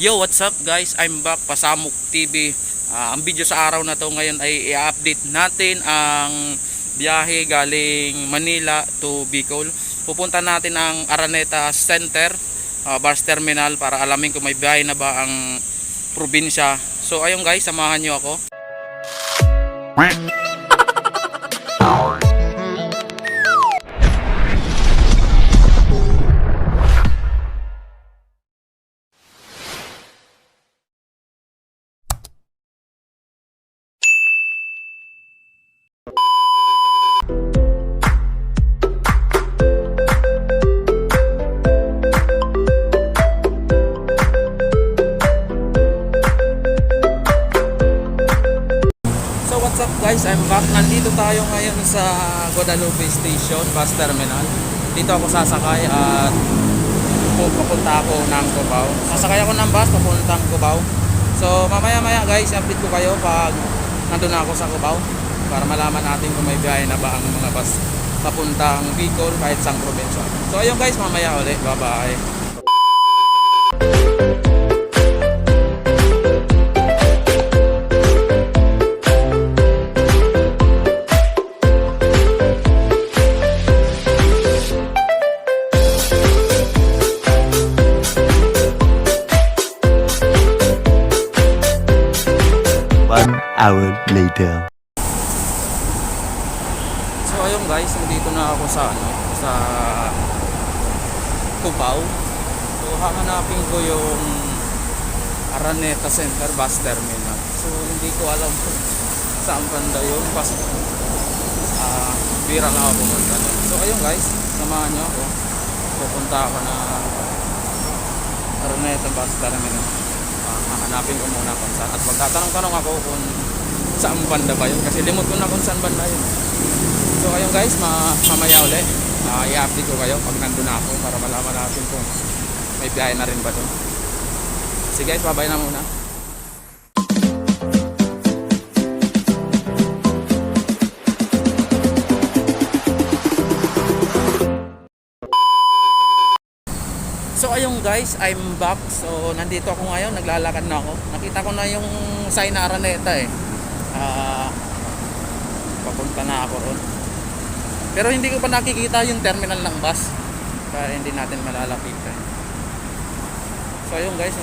Yo, what's up guys? I'm back, Pasamok TV. Ang video sa araw na to ngayon ay i-update natin ang biyahe galing Manila to Bicol. Pupunta natin ang Araneta Center, bus terminal, para alamin kung may biyahe na ba ang probinsya. So ayun guys, samahan nyo ako. So what's up guys, I'm back. Nandito tayo ngayon sa Guadalupe Station, bus terminal. Dito ako sasakay at papunta ako ng Cubao. Sasakay ako ng bus papuntang Cubao. So mamaya guys, update ko kayo pag nandun na ako sa Cubao, para malaman natin kung may biyahe na ba ang mga bus papuntang Bicol kahit sang probinsya. So ayun guys, mamaya ulit. Bye bye. One hour later. So ayun guys, nandito na ako sa Cubao. So hahanapin ko yung Araneta Center bus terminal. So hindi ko alam kung saan banda yun, kasi bira lang ako pumunta doon. So ayun guys, samahan nyo ako. Pupunta ako na Araneta bus terminal. Hahanapin ko muna kung saan, at magtatanong-tanong ako kung saan banda ba yun, kasi limot ko na kung saan banda yun. So ayun guys, mamaya ulit i-update ko kayo pag nandun na ako, para malaman natin kung may biyahe na rin ba doon. Sige guys, bye-bye na muna. So ayun guys, I'm back. So nandito ako ngayon, naglalakad na ako. Nakita ko na yung sign na Araneta eh. Papunta na ako ron. Pero hindi ko pa nakikita yung terminal ng bus, kaya hindi natin malalapitan. So ayun guys,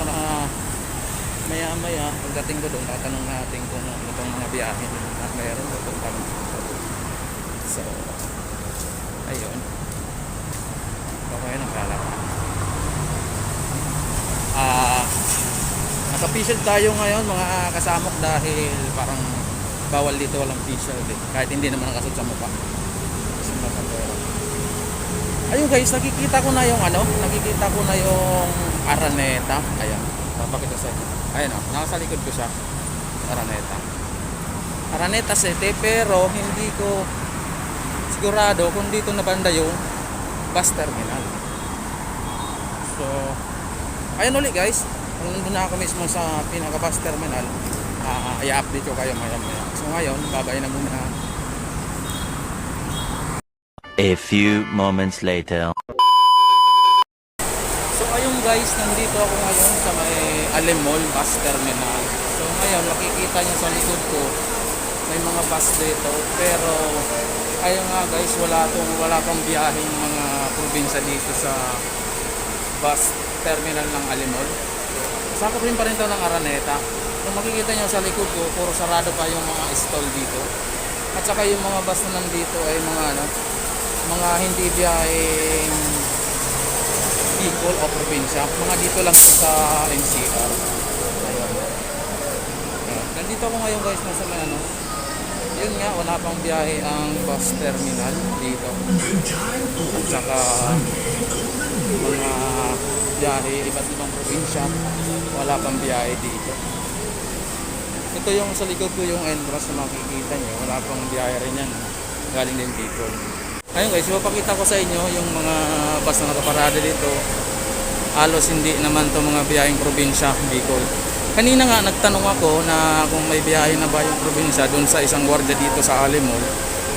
maya pagdating ko doon, tatanong natin kung ano itong mga biyahe na mayroon pupunta. So ayun, okay, naglalakad. Naka-p-shield tayo ngayon mga kasamok, dahil parang bawal dito walang p-shield eh, kahit hindi naman nakasud sa mukha. Ayun guys, nakikita ko na yung Araneta. Ayan, papakita sa inyo. Ayan o, nasa likod ko siya, Araneta City, pero hindi ko sigurado kung dito na banda yung bus terminal. So ayun ulit guys, kung nandun na ako mismo sa pinaka bus terminal, i-update ko kayo maya. So ngayon, babay na muna. A few moments later. So ayun guys, nandito ako ngayon sa may Alimol bus terminal. So ngayon, makikita nyo sa likod ko, may mga bus dito, pero ayun nga guys, wala pang biyaheng mga probinsya dito sa bus terminal ng Alimol. Sakop rin pa rin ito ng Araneta. Kung makikita nyo sa likod ko, puro sarado pa yung mga stall dito. At saka yung mga bus na nandito ay mga hindi biyaheng Bicol o probinsya. Mga dito lang sa NCR. Ayun. Nandito ako ngayon guys, nasa may yun nga, wala pang biyahe ang bus terminal dito. At saka mga biyahe iba't ibang probinsya, wala pang biyahe dito. Ito yung sa likod ko, yung entrance na makikita nyo, wala pang biyahe rin yan, galing din dito. Ayun guys, ipapakita ko sa inyo yung mga bus na nakaparada dito. Halos hindi naman to mga biyaheng probinsya, Bicol. Kanina nga nagtanong ako na kung may biyahe na ba yung probinsya doon sa isang gwardiya dito sa Alimol.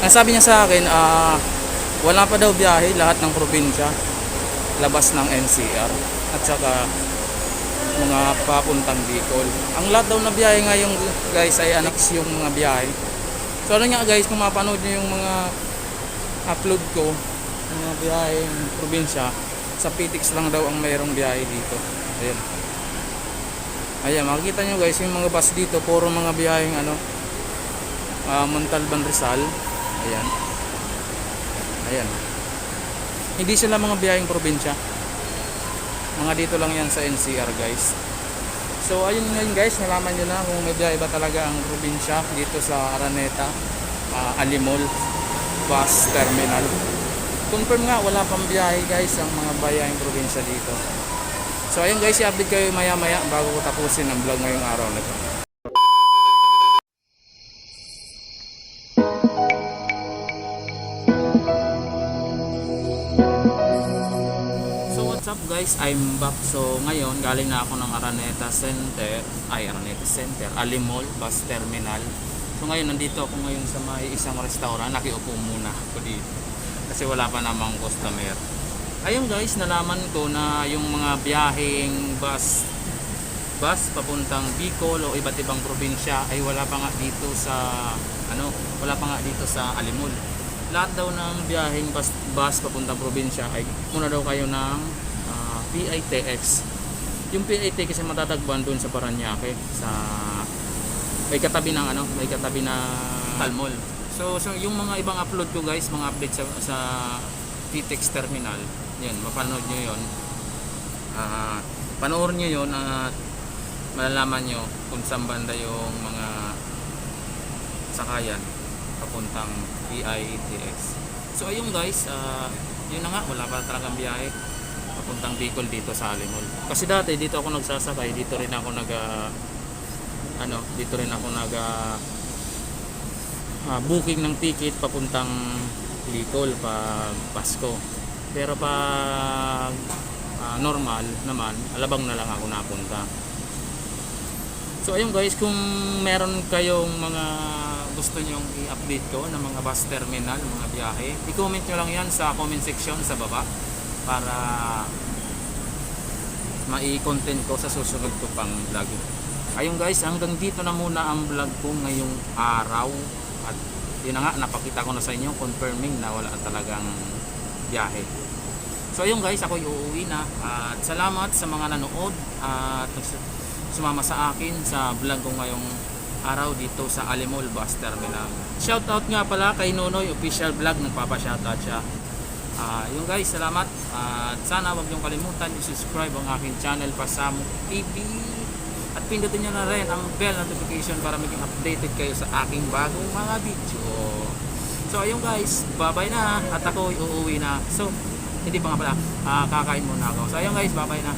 Ang sabi niya sa akin, wala pa daw biyahe, lahat ng probinsya labas ng NCR, at saka mga papuntang Bicol. Ang lahat daw na biyahe ngayon guys ay annex yung mga biyahe. So ano nga guys, kung mapanood nyo yung mga upload ko, yung mga biyahe ng probinsya, sa PTX lang daw ang mayroong biyahe dito. Ayan. Ayan, makikita nyo guys yung mga bus dito, puro mga biyaheng Montalban, Rizal. Ayan. Ayan. Hindi sila mga biyaheng probinsya. Mga dito lang yan sa NCR guys. So ayun ngayon guys, nalaman nyo na kung may biyahe ba talaga ang probinsya dito sa Araneta, Alimol Bus Terminal. Confirm nga, wala pang biyahe guys ang mga bayaheng probinsya dito. So ayun guys, i-update kayo maya maya bago ko tapusin ang vlog ngayong araw na ito. So what's up guys, I'm back. So ngayon, galing na ako ng Araneta Center, Alimol Bus Terminal. So ngayon, nandito ako ngayon sa may isang restaurant. Nakiupo muna ako dito kasi wala pa namang customer. Ayun guys, nalaman ko na yung mga biyaheng bus papuntang Bicol o iba't ibang probinsya ay wala pa nga dito sa Alimol. Lahat daw ng biyaheng bus papuntang probinsya ay muna daw kayo ng PITX. Yung PITX kasi matatagpuan doon sa Parañaque, sa may katabi ng Talmol. So yung mga ibang upload ko guys, mga update sa PTX terminal, yun, mapanood nyo yun. Panoorin nyo yun at malalaman nyo kung saan banda yung mga sakayan papuntang PITX. So ayun guys, yun na nga, wala pa talagang biyahe papuntang Bicol dito sa Alimol. Kasi dati dito ako nagsasakay, dito rin ako booking ng ticket papuntang Bicol pag Pasko. Pero pag normal naman, Alabang na lang ako napunta. So ayun guys, kung meron kayong mga gusto nyong i-update ko ng mga bus terminal, mga biyahe, i-comment nyo lang yan sa comment section sa baba para mai-content ko sa susunod ko pang vlog. Ayun guys, hanggang dito na muna ang vlog ko ngayong araw. At yun na nga, napakita ko na sa inyo, confirming na wala talagang biyahe. So ayun guys, ako uuwi na. At salamat sa mga nanood at sumama sa akin sa vlog ko ngayong araw dito sa Alimol Bus Terminal. Shoutout nga pala kay Nonoy Official Vlog, nagpapa-shoutout siya. Yung guys, salamat. At sana wag niyong kalimutan i-subscribe ang aking channel, Pasamok TV. At pindutin nyo na rin ang bell notification para maging updated kayo sa aking bagong mga video. So ayun guys, bye-bye na. At ako uuwi na. So, hindi pa nga pala, kakain muna ako. So ayun guys, bye-bye na.